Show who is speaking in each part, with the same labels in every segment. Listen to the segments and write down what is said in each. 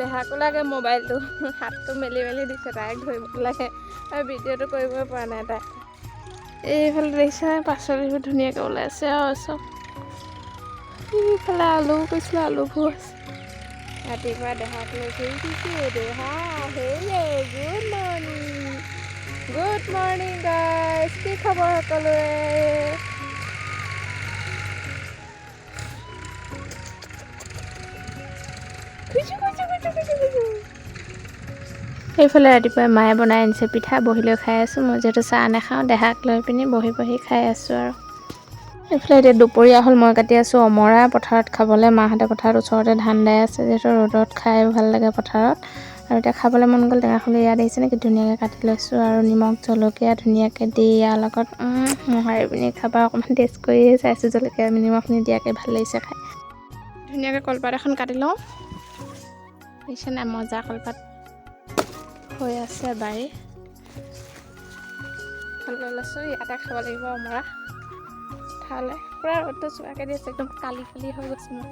Speaker 1: দেহাকো লাগে মোবাইলটো হাতটো মেলি মেলি দিছে তাইক ধৰিব লাগে আৰু ভিডিঅ'টো কৰিবই পৰা নাই তাই এইফালে দেখিছে পাচলিবোৰ ধুনীয়াকৈ ওলাইছে আৰু চব এইফালে আলু কৈছিলোঁ আলুবোৰ আছে ৰাতিপুৱা দেহাক লৈ ঘূৰি দিছোঁ দেহা হেই গুড মৰ্ণিং গাইজ কি খবৰ সকলোৰে এইফালে ৰাতিপুৱাই মায়ে বনাই আনিছে পিঠা বহি লৈ খাই আছোঁ মই যিহেতু চাহ নাখাওঁ দেহাক লৈ পিনি বহি বহি খাই আছোঁ আৰু এইফালে এতিয়া দুপৰীয়া হ'ল মই কাটি আছোঁ অমৰা পথাৰত খাবলৈ মাহঁতে পথাৰত ওচৰতে ধান দাই আছে যিহেতু ৰ'দত খাই ভাল লাগে পথাৰত আৰু এতিয়া খাবলৈ মন গ'ল টেঙাখলি ইয়াত আহিছে নেকি ধুনীয়াকৈ কাটি লৈছোঁ আৰু নিমখ জলকীয়া ধুনীয়াকৈ দি ইয়াৰ লগত মোহাৰি পিনি খাবা অকণমান টেষ্ট কৰি চাইছোঁ জলকীয়া নিমখ নিদিয়াকৈ ভাল লাগিছে খাই ধুনীয়াকৈ কলপাত এখন কাটি লওঁ দেখিছে নাই মজা কলপাত হৈ আছে বাৰী ভাল লৈ লৈছোঁ ইয়াতে খাব লাগিব অমৰা খালে পূৰা ৰ'দটো চোৱাকৈ দি আছে একদম কালি কালি হৈ গৈছে মই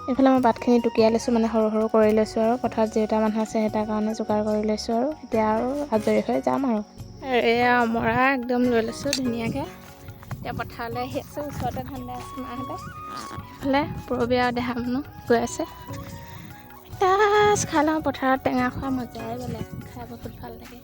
Speaker 1: এইফালে মই পাতখিনি টুকিয়াই লৈছোঁ মানে সৰু সৰু কৰি লৈছোঁ আৰু পথাৰত যিহেতু মানুহ আছে সেইটাৰ কাৰণে যোগাৰ কৰি লৈছোঁ আৰু এতিয়া আৰু আজৰি হৈ যাম আৰু এয়া অমৰা একদম লৈ লৈছোঁ ধুনীয়াকৈ এতিয়া পথাৰলৈ আহি আছোঁ ওচৰতে ধান দাই আছে মাহঁতে এইফালে পৰবীয়া দেহা মানুহ গৈ আছে খাই লওঁ পথাৰত টেঙা খোৱা মজাই বেলেগ খাই বহুত ভাল লাগে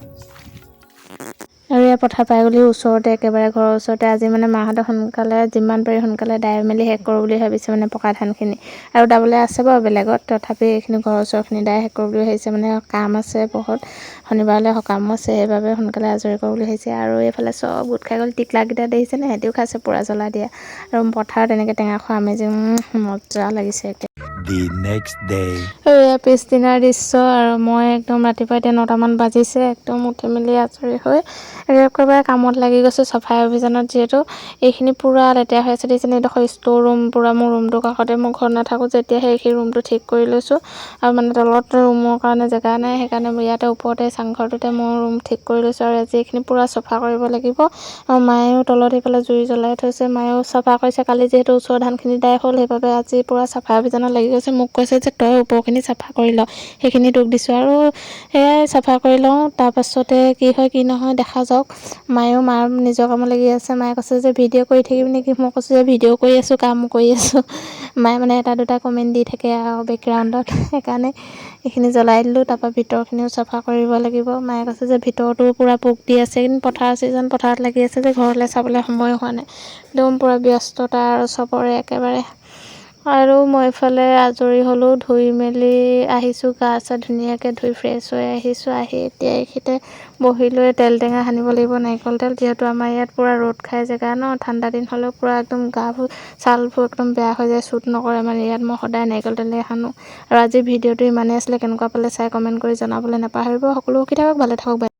Speaker 1: আৰু এই পথাৰ পাই গ'লে ওচৰতে একেবাৰে ঘৰৰ ওচৰতে আজি মানে মাহঁতে সোনকালে যিমান পাৰি সোনকালে দাই মেলি শেষ কৰোঁ বুলি ভাবিছে মানে পকা ধানখিনি আৰু দাবলৈ আছে বাৰু বেলেগত তথাপি এইখিনি ঘৰৰ ওচৰখিনি দাই শেষ কৰোঁ বুলি ভাবিছে মানে কাম আছে বহুত শনিবাৰলৈ সকামো আছে সেইবাবে সোনকালে আজৰি কৰোঁ বুলি ভাবিছে আৰু এইফালে চব গোট খাই গ'ল টিকলাকেইটা দেখিছেনে সিহঁতিও খাইছে পূৰা জ্বলা দিয়া আৰু পথাৰত এনেকৈ টেঙা খোৱা আমেজি মজা লাগিছে এতিয়া এয়া পিছদিনাৰ দৃশ্য আৰু মই একদম ৰাতিপুৱা এতিয়া 9টামান বাজিছে একদম উঠি মেলি আজৰি হৈ একেবাৰে কামত লাগি গৈছোঁ চাফাই অভিযানত যিহেতু এইখিনি পূৰা লেতেৰা হৈ আছে দেখিছেনে এইডোখৰ ষ্ট'ৰ ৰুম পূৰা মোৰ ৰুমটোৰ কাষতে মই ঘৰত নাথাকোঁ যেতিয়া সেই ৰুমটো ঠিক কৰি লৈছোঁ আৰু মানে তলত ৰুমৰ কাৰণে জেগা নাই সেইকাৰণে ইয়াতে ওপৰতে চাংঘৰটোতে মই ৰুম ঠিক কৰি লৈছোঁ আৰু আজি এইখিনি পূৰা চফা কৰিব লাগিব আৰু মায়েও তলত সেইফালে জুই জ্বলাই থৈছে মায়েও চাফা কৰিছে কালি যিহেতু ওচৰৰ ধানখিনি দাই হ'ল সেইবাবে আজি পূৰা চাফাই অভিযানত লাগি গৈছে মোক কৈছে যে তই ওপৰখিনি চাফা কৰি ল সেইখিনি তোক দিছোঁ আৰু সেয়াই চাফা কৰি লওঁ তাৰপাছতে কি হয় কি নহয় দেখা যাওক মায়েও মাৰ নিজৰ কামত লাগি আছে মায়ে কৈছে যে ভিডিঅ' কৰি থাকিবি নেকি মই কৈছোঁ যে ভিডিঅ' কৰি আছোঁ কাম কৰি আছোঁ মায়ে মানে এটা দুটা কমেণ্ট দি থাকে আৰু বেকগ্ৰাউণ্ডত সেইকাৰণে এইখিনি জ্বলাই দিলোঁ তাৰপৰা ভিতৰখিনিও চাফা কৰিব লাগিব মায়ে কৈছে যে ভিতৰতো পূৰা পোক দি আছে কিন্তু পথাৰ ছিজন পথাৰত লাগি আছে যে ঘৰলৈ চাবলৈ সময় হোৱা নাই একদম পূৰা ব্যস্ততা আৰু চবৰে একেবাৰে আৰু মই এইফালে আজৰি হ'লোঁ ধুই মেলি আহিছোঁ গা চা ধুনীয়াকৈ ধুই ফ্ৰেছ হৈ আহিছোঁ আহি এতিয়া এইখিনিতে বহি লৈ তেল টেঙা সানিব লাগিব নাৰিকল তেল যিহেতু আমাৰ ইয়াত পূৰা ৰ'দ খাই জেগা ন ঠাণ্ডা দিন হ'লেও পূৰা একদম গাবোৰ ছালবোৰ একদম বেয়া হৈ যায় শ্বুট নকৰে মানে ইয়াত মই সদায় নাৰিকল তেলে সানো আৰু আজি ভিডিঅ'টো ইমানেই আছিলে কেনেকুৱা পালে চাই কমেণ্ট কৰি জনাবলৈ নাপাহৰিব সকলো সুখী থাকক ভালে থাকক।